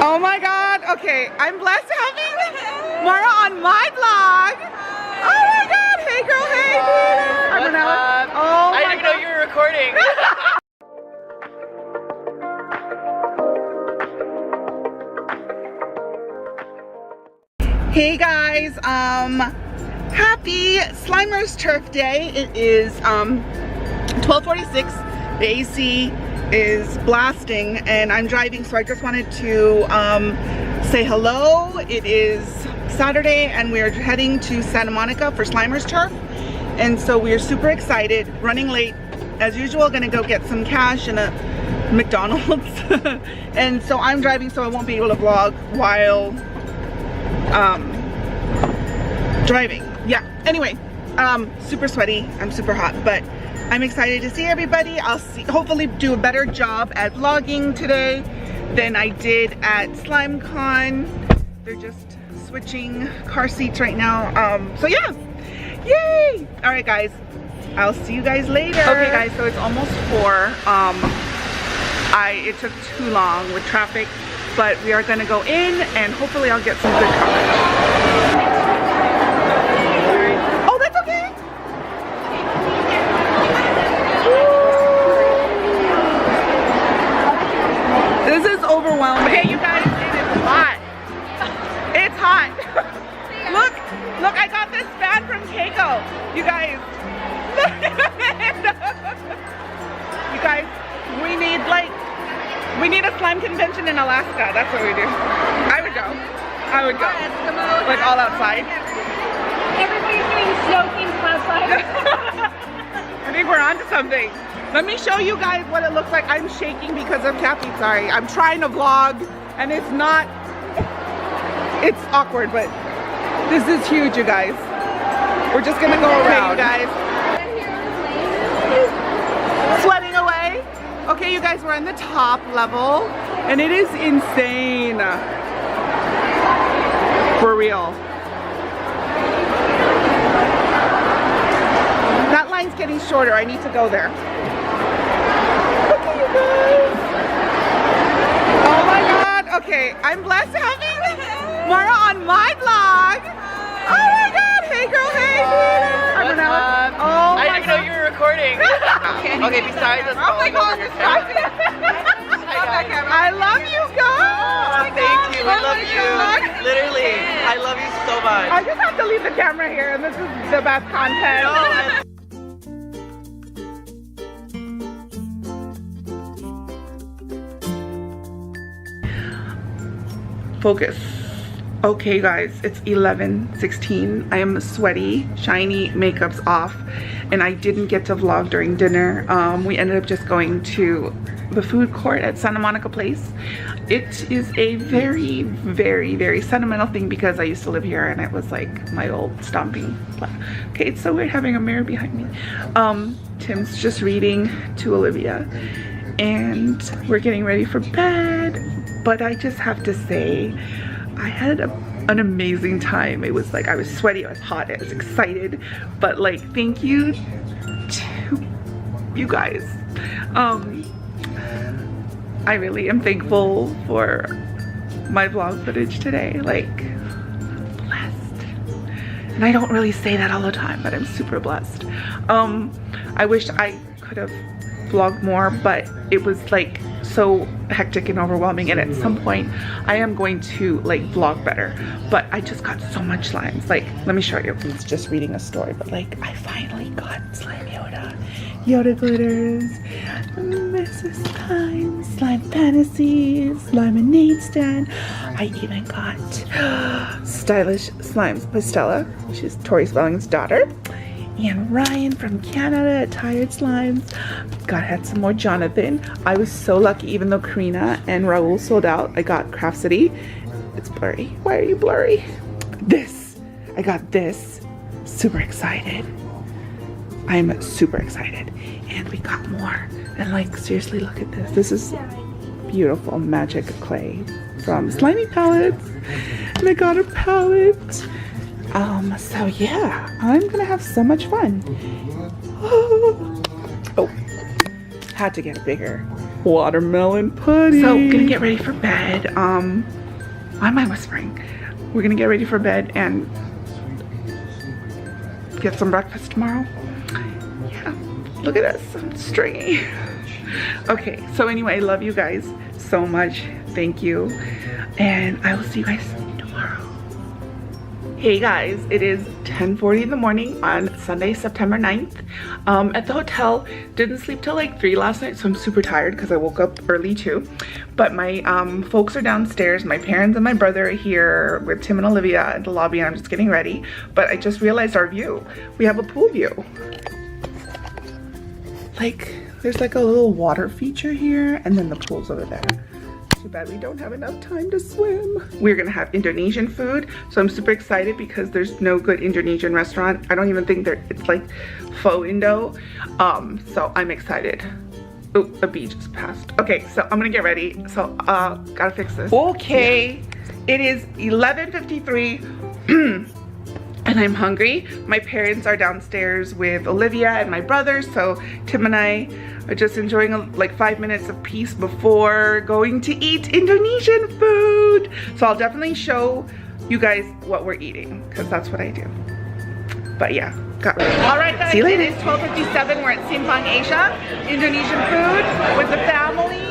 Oh my God. Okay, I'm blessed having Mara on my vlog. Oh my God. Hey girl, hey. What's up? Oh I didn't even know you were recording. Hey guys, happy Slimers Turf Day. It is 12:46. The AC is blasting and I'm driving, so I just wanted to say hello. It is Saturday and we are heading to Santa Monica for Slimers Turf, and so we are super excited. Running late as usual, gonna go get some cash in a McDonald's and so I'm driving, so I won't be able to vlog while driving. Yeah, anyway, super sweaty, I'm super hot, but I'm excited to see everybody. I'll hopefully do a better job at vlogging today than I did at SlimeCon. They're just switching car seats right now, so yeah, yay. All right guys, I'll see you guys later. Okay guys, so it's almost 4. It took too long with traffic, but we are gonna go in and hopefully I'll get some good coverage. Oh, that's okay. This is overwhelming. Okay, you guys, it is hot. It's hot. Look, I got this fan from Keiko. You guys, you guys, we need a slime convention in Alaska. That's what we do. I would go. Like all outside. Everybody's doing snow themed outside. I think we're onto something. Let me show you guys what it looks like. I'm shaking because of Kathy. Sorry. I'm trying to vlog and it's awkward, but this is huge, you guys. We're just gonna go around, you guys. Sweating away. Okay, you guys, we're on the top level and it is insane. For real. That line's getting shorter. I need to go there. Look at you guys. Oh my God. Okay, I'm blessed having Mara on my vlog. Oh my God. Hey girl, hey. What's up? Oh I didn't even know you were recording. Okay, besides us falling over your camera. I love you guys. Oh, thank you. We love you. Literally, I love you so much. I just have to leave the camera here and this is the best content. Focus. Okay guys, it's 11:16. I am sweaty, shiny, makeup's off, and I didn't get to vlog during dinner. We ended up just going to the food court at Santa Monica Place. It is a very, very, very sentimental thing because I used to live here and it was like my old stomping place. Okay, it's so weird having a mirror behind me. Tim's just reading to Olivia and we're getting ready for bed, but I just have to say, I had an amazing time. It was like, I was sweaty, I was hot, I was excited, but like, thank you to you guys. I really am thankful for my vlog footage today, like, blessed. And I don't really say that all the time, but I'm super blessed. I wish I could have vlogged more, but it was like so hectic and overwhelming, and at some point I am going to like vlog better, but I just got so much slimes. Like, let me show you. It's just reading a story, but like I finally got slime Yoda glitters, Mrs. Slime Fantasy, Sliminade stand. I even got Stylish Slimes Pastella, she's Tori Spelling's daughter, and Ryan from Canada, Tired Slimes. Had some more Jonathan. I was so lucky, even though Karina and Raul sold out, I got Craft City. It's blurry. Why are you blurry? I got this. Super excited. I'm super excited. And we got more. And like, seriously, look at this. This is beautiful magic clay from Slimy Palettes. And I got a palette. So yeah, I'm gonna have so much fun. Oh, had to get bigger. watermelon pudding. So gonna get ready for bed. Why am I whispering? We're gonna get ready for bed and get some breakfast tomorrow. Yeah, look at us, I'm stringy. Okay, so anyway, I love you guys so much. Thank you. And I will see you guys tomorrow. Hey guys, it is 10:40 in the morning on Sunday, September 9th. At the hotel, didn't sleep till like 3 last night, so I'm super tired because I woke up early too. But my folks are downstairs. My parents and my brother are here with Tim and Olivia at the lobby, and I'm just getting ready. But I just realized our view. We have a pool view. Like, there's like a little water feature here, and then the pool's over there. Too bad we don't have enough time to swim. We're gonna have Indonesian food, so I'm super excited because there's no good Indonesian restaurant. I don't even think it's like faux Indo. So I'm excited. Oh, a bee just passed. Okay, so I'm gonna get ready. So gotta fix this. Okay, it is 11:53. And I'm hungry. My parents are downstairs with Olivia and my brother, so Tim and I are just enjoying like 5 minutes of peace before going to eat Indonesian food. So I'll definitely show you guys what we're eating, because that's what I do. But yeah, got ready. All right guys, it is 12:57. We're at Simpang Asia, Indonesian food with the family.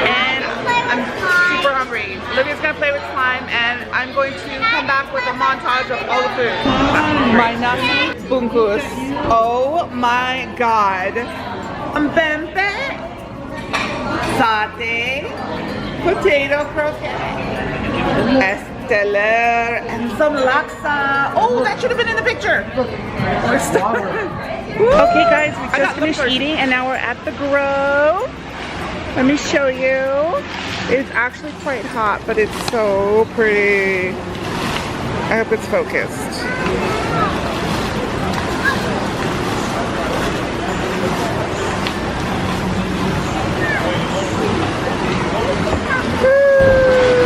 And I'm super hungry. Olivia's gonna play with slime, and I'm going to come back with a montage of all the food. My nasi bungkus. Oh my god. Pempek, satay, potato croquette, esteller, and some laksa. Oh, that should have been in the picture. Okay guys, we just finished eating and now we're at the Grove. Let me show you. It's actually quite hot, but it's so pretty. I hope it's focused.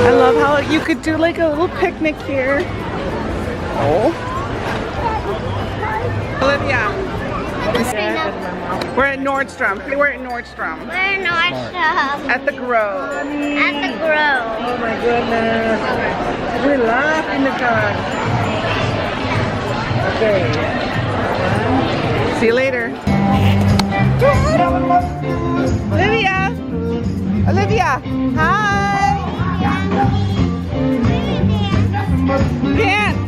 I love how you could do like a little picnic here. Oh. Olivia. We're at Nordstrom. Hey, we're at Nordstrom. We're in Nordstrom. At the Grove. At the Grove. Oh my goodness. We laugh in the car. Okay. See you later. Olivia. Olivia. Hi. Pants.